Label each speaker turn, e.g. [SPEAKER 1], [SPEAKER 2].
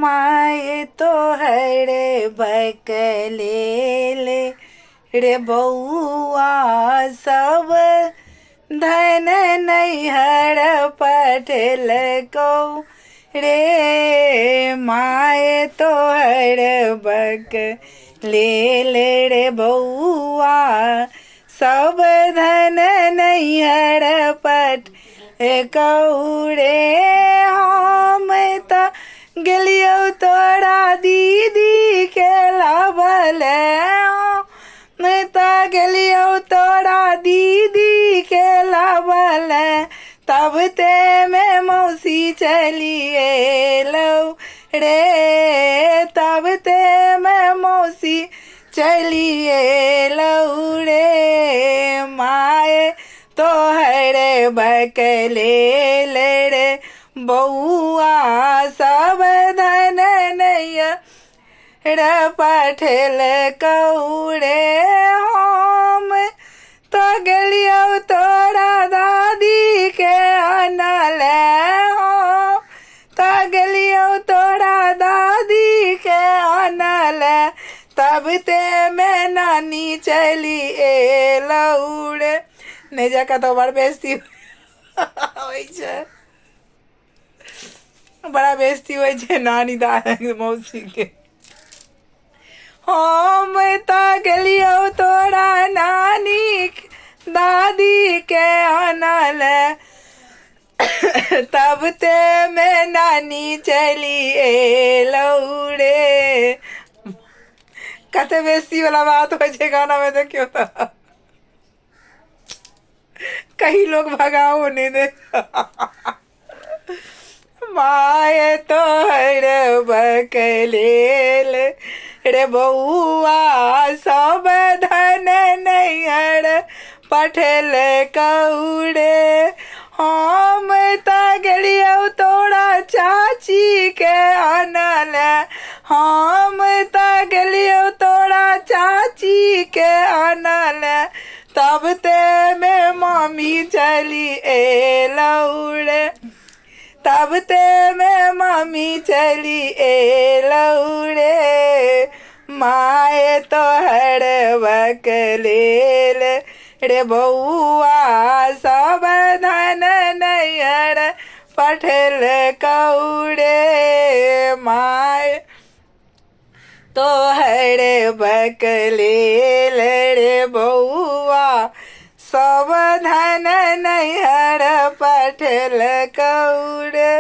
[SPEAKER 1] माए तो हरे बकलेल रे बउआ सब धन नैहर पठल को रे माए तोहर बक ले रे बउआ सब धन नैहर पठ कौरे हम त गेलियो तोरा दीदी के लाबल मैं त गेलियो तोरा दीदी के लाबल तब ते मैं मौसी चलिए लो रे तब ते मैं मौसी चलिए लो रे माए तोहर बकले रे बउआ सब धन नैया पठल कौरे हम तो गेलियो तोरा दादी के अनल हो तो गेलियो तोरा दादी के अनल तब ते मैं नानी चली लौड़े नहीं जाकर तो बड़ बेइज्जती होइ छै बड़ा बेइज्जती होइ छै नानी दादी मौसी के हम त गेलियो तोरा नानी दादी के अनल तब ते मैं नानी चली लौड़े कते बेइज्जती वाला बात हो छै गाना में देखियो तो कई लोग भगाओ नहीं दे माए तोहर बकलेल रे बउआ सब धन नैहर पठल कौड़े हम त गेलियो तोरा चाची के अनल हम त गेलियो तोरा चाची के अनल तब ते मैं मम्मी चली लौड़े तब ते मैं मम्मी चली लौड़े माए तोहर बकलेल रे बउआ सब धन नैहर पठल कौड़े माए तोहर बकलेल रे बउआ सब धन नैहर पठल कौड़े।